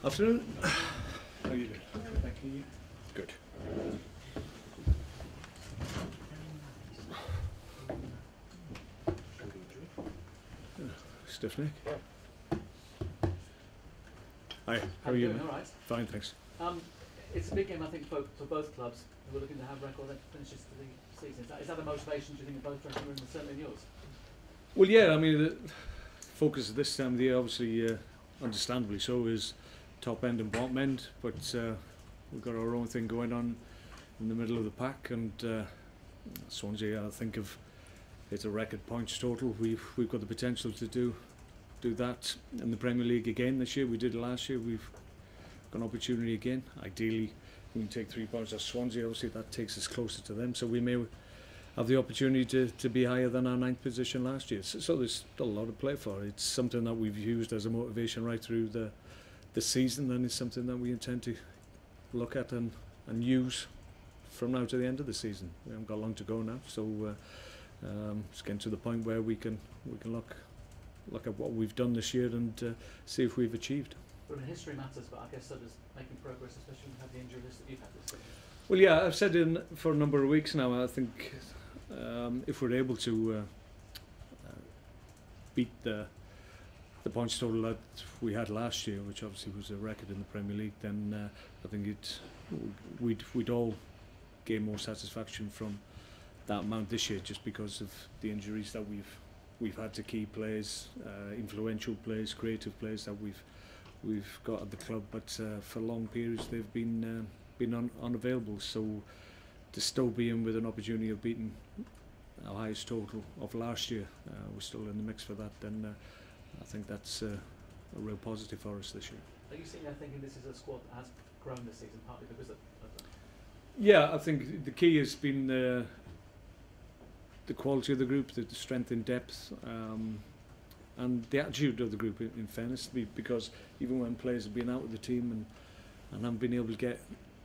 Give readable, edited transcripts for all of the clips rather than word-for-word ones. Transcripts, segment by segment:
Afternoon. How are you doing? Thank you. Good. Stiff neck. Hi, how are you? All right. Fine, thanks. It's a big game, I think, for both clubs who are looking to have record finishes to the season. Is that a motivation, do you think, in both dressing rooms, and certainly in yours? Well, yeah, I mean, the focus at this time of the year, obviously, understandably so, is top end and bottom end, but we've got our own thing going on in the middle of the pack, and Swansea, I think, have hit a record points total. We've got the potential to do that in the Premier League again this year. We did it last year. We've got an opportunity again. Ideally, we can take 3 points off Swansea. Obviously, that takes us closer to them, so we may have the opportunity to be higher than our 9th position last year. So there's still a lot to play for. It's something that we've used as a motivation right through the season, and it's something that we intend to look at and use from now to the end of the season. We haven't got long to go now, so it's getting to the point where we can look at what we've done this year and see if we've achieved. But history matters, but I guess so does making progress, especially when you have the injury list that you've had this season. Well, yeah, I've said for a number of weeks now, I think if we're able to beat the points total that we had last year, which obviously was a record in the Premier League, then I think we'd all gain more satisfaction from that amount this year, just because of the injuries that we've had to key players, influential players, creative players that we've got at the club, but for long periods they've been unavailable. So to still be in with an opportunity of beating our highest total of last year, we're still in the mix for that, then I think that's a real positive for us this year. Are you sitting there thinking this is a squad that has grown this season, partly because of that? Yeah, I think the key has been the quality of the group, the strength in depth, and the attitude of the group, in fairness, because even when players have been out of the team and haven't been able to get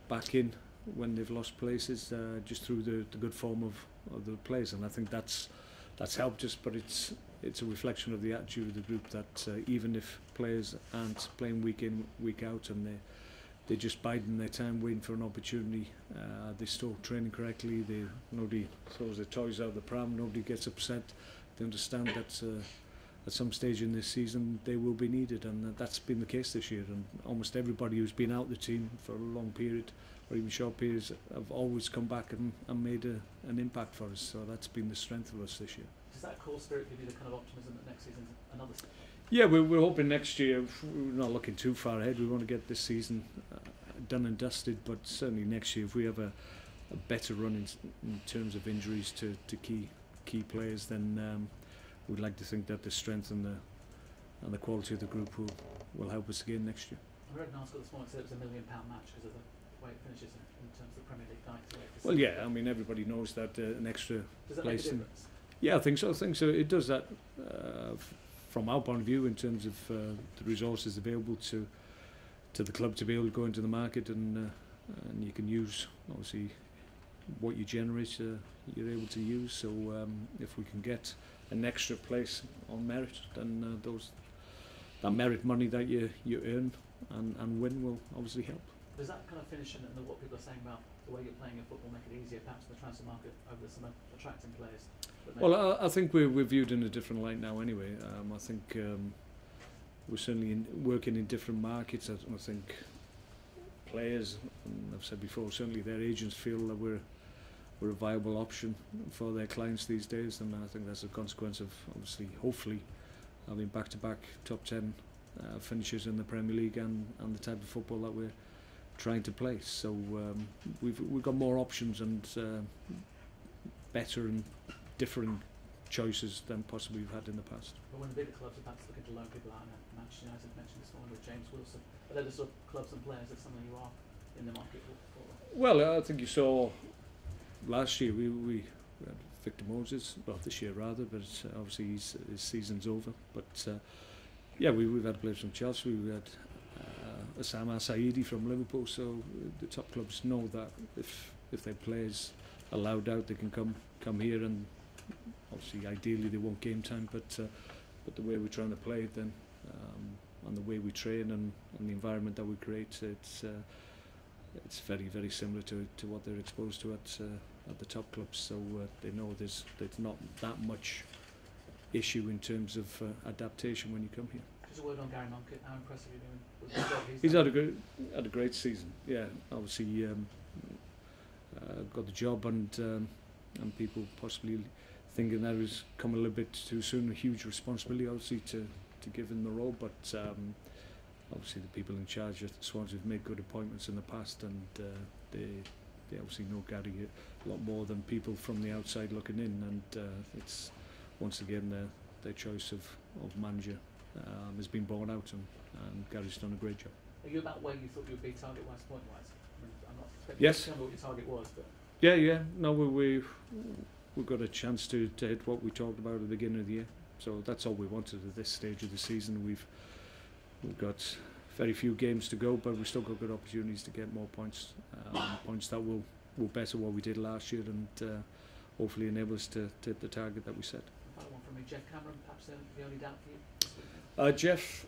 back in when they've lost places, just through the good form of the players, and I think that's helped us. But it's a reflection of the attitude of the group that even if players aren't playing week in, week out, and they're just biding their time, waiting for an opportunity, they still training correctly. Nobody throws their toys out of the pram. Nobody gets upset. They understand that at some stage in this season they will be needed, and that's been the case this year. And almost everybody who's been out the team for a long period or even short periods have always come back and made an impact for us. So that's been the strength of us this year. Does that core spirit give you the kind of optimism that next season's another step? Yeah, we're hoping next year. We're not looking too far ahead. We want to get this season done and dusted, but certainly next year, if we have a better run in terms of injuries to key players, then we'd like to think that the strength and the quality of the group will help us again next year. I read an article this morning that said it was £1 million match because of the way it finishes in terms of the Premier League night. Well, yeah, I mean, everybody knows that an extra does that place. Make a difference? Yeah, I think so. It does that from our point of view in terms of the resources available to the club to be able to go into the market, and you can use obviously what you generate. You're able to use. So if we can get an extra place on merit, then that merit money that you earn and win will obviously help. Does that kind of finish and what people are saying about the way you're playing your football make it easier perhaps in the transfer market over the summer, attracting players? Well, I think we're viewed in a different light now anyway. I think we're certainly working in different markets. I think players, and I've said before, certainly their agents feel that we're a viable option for their clients these days, and I think that's a consequence of obviously, hopefully, having back-to-back top 10 finishes in the Premier League and the type of football that we're trying to play. So we've got more options and better and differing choices than possibly we've had in the past. But when the bigger clubs are perhaps looking to loan people out, Manchester United mentioned this morning with James Wilson, are there the sort of clubs and players that something you are in the market for? Well, I think you saw last year we had Victor Moses, well this year rather, but obviously his season's over. But yeah, we've had players from Chelsea, we had Osama Saidi from Liverpool, so the top clubs know that if their players are allowed out, they can come here, and obviously ideally they want game time, but the way we're trying to play it, then the way we train and the environment that we create. It's very, very similar to what they're exposed to at the top clubs. So they know there's not that much issue in terms of adaptation when you come here. Just a word on Gary Monk. How impressive you're doing with the job he's had a great season. Yeah, obviously got the job, and people possibly thinking that was come a little bit too soon. A huge responsibility, obviously, to give him the role, but obviously the people in charge at Swansea have made good appointments in the past, and they obviously know Gary a lot more than people from the outside looking in, and it's once again their choice of manager has been borne out, and Gary's done a great job. Are you about where you thought you would be target-wise, point-wise? I mean, I'm not expecting yes. you to tell me what your target was, but... Yeah. No, we've got a chance to hit what we talked about at the beginning of the year. So that's all we wanted at this stage of the season. We've got very few games to go, but we've still got good opportunities to get more points, points that will better what we did last year, and hopefully enable us to hit the target that we set. Final one from me, Jeff Cameron, perhaps the only doubt for you? Jeff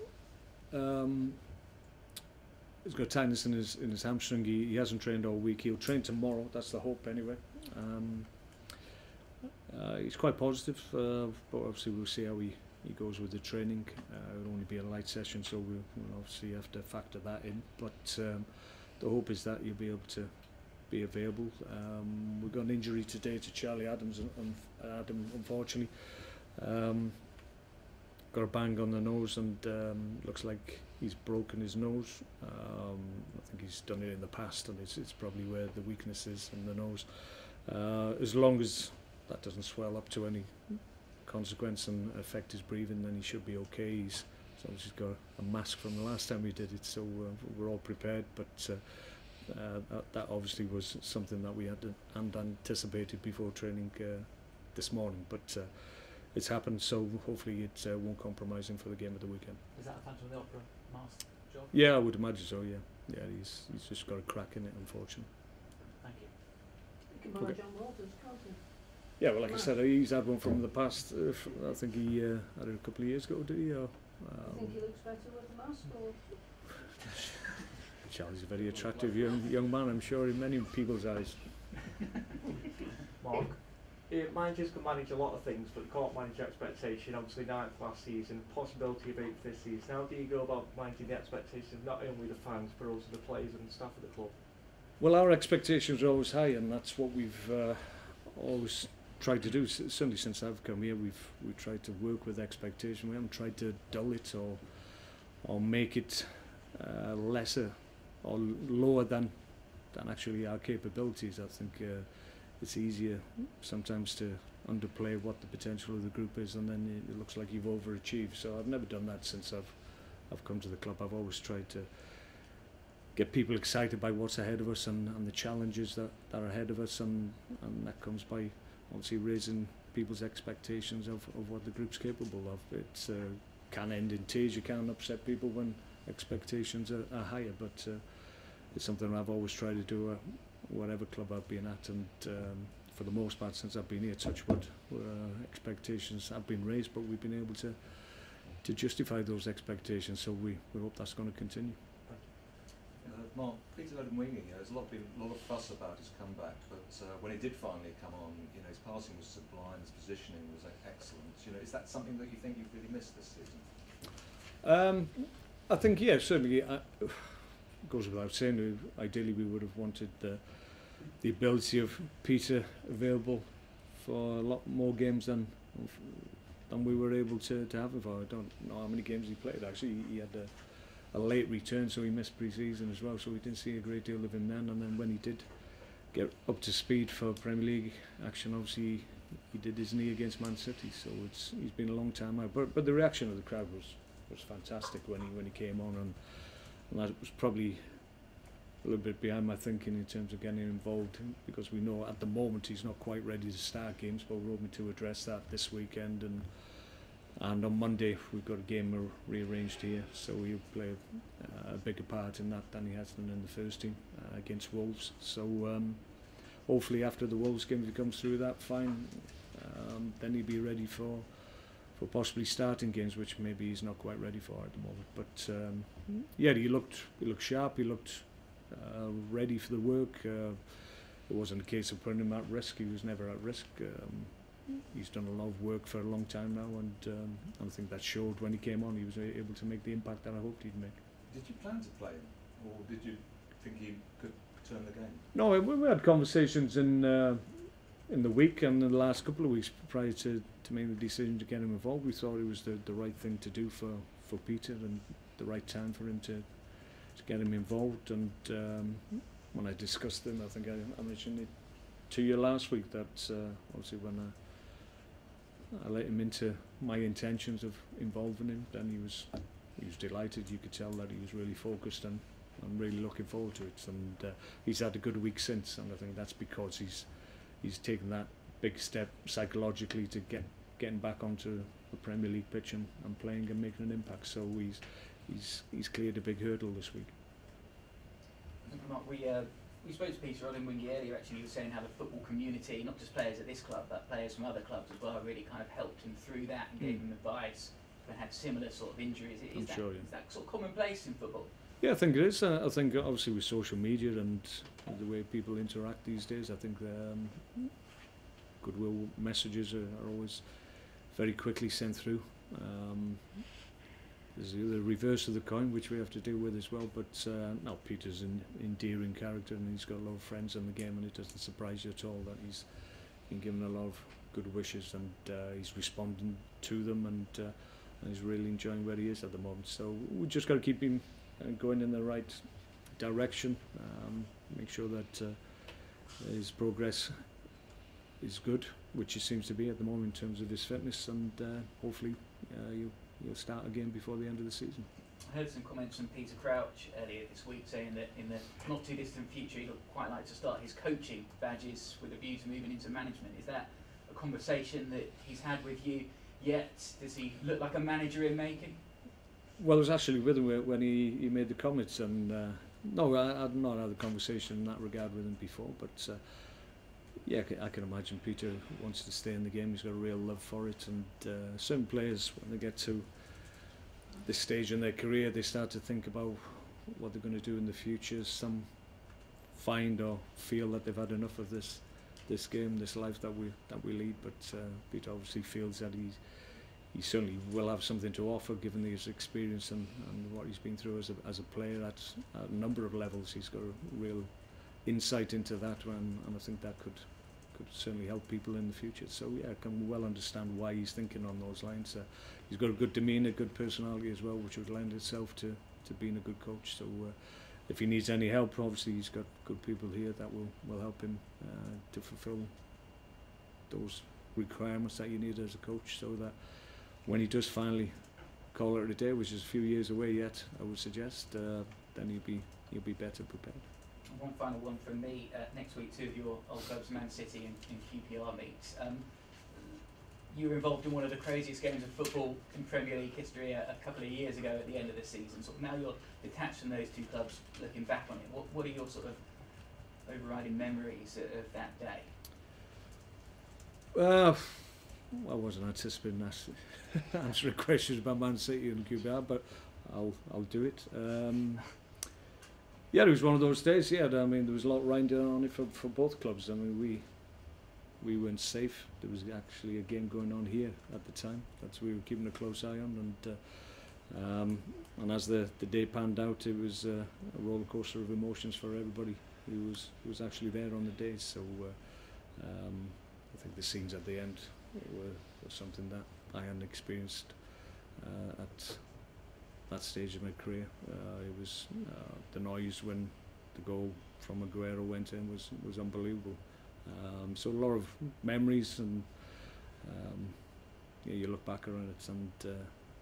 has got tightness in his hamstring. He hasn't trained all week. He'll train tomorrow. That's the hope anyway. He's quite positive, but obviously we'll see how he goes with the training. It'll only be a light session, so we'll obviously have to factor that in. But the hope is that he'll be able to be available. We've got an injury today to Charlie Adams, Adam unfortunately. Got a bang on the nose, and looks like he's broken his nose. I think he's done it in the past, and it's probably where the weakness is in the nose. As long as that doesn't swell up to any consequence and affect his breathing, then he should be okay. He's obviously got a mask from the last time we did it, so we're all prepared, but that obviously was something that we hadn't anticipated before training this morning, but it's happened, so hopefully it won't compromise him for the game of the weekend. Is that a Phantom of the Opera mask job? Yeah, I would imagine so, yeah. He's just got a crack in it, unfortunately. Thank you. You can buy John Walters, can't you? Yeah, well, like I said, he's had one from the past. I think he had it a couple of years ago, did he? Or, you think he looks better with the mask, or...? Charlie's a very attractive young man, I'm sure, in many people's eyes. Mark, managers can manage a lot of things, but they can't manage expectation. Obviously, 9th last season, possibility of 8th this season. How do you go about managing the expectations of not only the fans, but also the players and the staff of the club? Well, our expectations are always high, and that's what we've always tried to do. Certainly since I've come here, we've tried to work with expectation. We haven't tried to dull it or make it lesser or lower than actually our capabilities. I think it's easier sometimes to underplay what the potential of the group is, and then it looks like you've overachieved. So I've never done that since I've come to the club. I've always tried to get people excited by what's ahead of us and the challenges that are ahead of us, and that comes by obviously raising people's expectations of what the group's capable of. It can end in tears, you can upset people when expectations are higher, but it's something I've always tried to do whatever club I've been at, and for the most part since I've been here, touch wood, expectations have been raised, but we've been able to justify those expectations, so we hope that's going to continue. Mark, Peter Odemwingie, there's been a lot of fuss about his comeback, but when he did finally come on, his passing was sublime, his positioning was excellent. Is that something that you think you've really missed this season? I think, yeah, certainly. It goes without saying, ideally we would have wanted the ability of Peter available for a lot more games than we were able to have him for. I don't know how many games he played. Actually, he had a late return, so he missed pre-season as well, so we didn't see a great deal of him then, and then when he did get up to speed for Premier League action, obviously he did his knee against Man City, so he's been a long time out, but the reaction of the crowd was fantastic when he came on, and that was probably a little bit behind my thinking in terms of getting involved, because we know at the moment he's not quite ready to start games, but we're hoping to address that this weekend, and on Monday we've got a game rearranged here, so he'll play a bigger part in that than he has done in the first team against Wolves. So hopefully after the Wolves game, if he comes through that, fine, then he'll be ready for possibly starting games, which maybe he's not quite ready for at the moment. But yeah, he looked sharp. He looked ready for the work. It wasn't a case of putting him at risk. He was never at risk. He's done a lot of work for a long time now, and I think that showed when he came on. He was able to make the impact that I hoped he'd make. Did you plan to play him, or did you think he could turn the game? No, we had conversations in the week and in the last couple of weeks prior to making the decision to get him involved. We thought it was the right thing to do for Peter, and the right time for him to get him involved. And when I discussed him, I think I mentioned it to you last week, that obviously when I let him into my intentions of involving him, then he was delighted. You could tell that he was really focused, and I'm really looking forward to it. And he's had a good week since, and I think that's because he's taken that big step psychologically to getting back onto the Premier League pitch and playing and making an impact. So he's cleared a big hurdle this week. Mark, we spoke to Peter Odinwingie earlier. Actually, he was saying how the football community, not just players at this club, but players from other clubs as well, really kind of helped him through that and gave him advice when had similar sort of injuries. Is that sort of commonplace in football? Yeah, I think it is. I think obviously with social media and the way people interact these days, I think goodwill messages are always very quickly sent through. There's the reverse of the coin, which we have to deal with as well. But no, Peter's an endearing character, and he's got a lot of friends in the game, and it doesn't surprise you at all that he's been given a lot of good wishes, and he's responding to them, and he's really enjoying where he is at the moment. So we just got to keep him going in the right direction, make sure that his progress is good, which he seems to be at the moment in terms of his fitness, and hopefully you'll start again before the end of the season. I heard some comments from Peter Crouch earlier this week saying that in the not too distant future he'd quite like to start his coaching badges with a view to moving into management. Is that a conversation that he's had with you yet? Does he look like a manager in making? Well, I was actually with him when he made the comments, and no, I'd not had a conversation in that regard with him before, but yeah, I can imagine Peter wants to stay in the game. He's got a real love for it, and certain players, when they get to this stage in their career, they start to think about what they're going to do in the future. Some find or feel that they've had enough of this game, this life that we lead, but Peter obviously feels that he certainly will have something to offer, given his experience and what he's been through as a player at a number of levels. He's got a real insight into that, and I think that could certainly help people in the future. So yeah, I can well understand why he's thinking on those lines. He's got a good demeanour, good personality as well, which would lend itself to being a good coach. So if he needs any help, obviously he's got good people here that will help him to fulfil those requirements that you need as a coach, so that when he does finally call it a day, which is a few years away yet, I would suggest, then he'll be better prepared. One final one from me. Next week, two of your old clubs, Man City and QPR, meet. You were involved in one of the craziest games of football in Premier League history a couple of years ago at the end of the season. So now you're detached from those two clubs, looking back on it. What are your sort of overriding memories of that day? I wasn't anticipating answering questions about Man City and QPR, but I'll do it. Yeah, it was one of those days. Yeah, I mean, there was a lot riding on it for both clubs. I mean, we weren't safe. There was actually a game going on here at the time that we were keeping a close eye on, and as the day panned out, it was a roller coaster of emotions for everybody who was actually there on the day. So I think the scenes at the end were something that I hadn't experienced at that stage of my career. It was the noise when the goal from Aguero went in was unbelievable. So a lot of memories, and yeah, you look back on it, and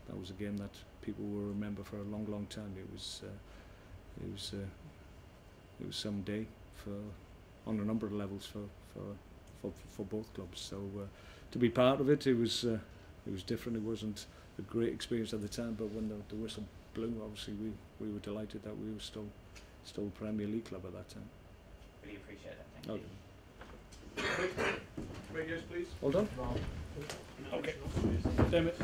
that was a game that people will remember for a long, long time. It was some day on a number of levels for both clubs. So to be part of it, it was different. It wasn't a great experience at the time, but when the whistle blew, obviously we were delighted that we were still Premier League club at that time. Really appreciate that. Thank you. Right, yes, please. Hold on. Okay. Damn it.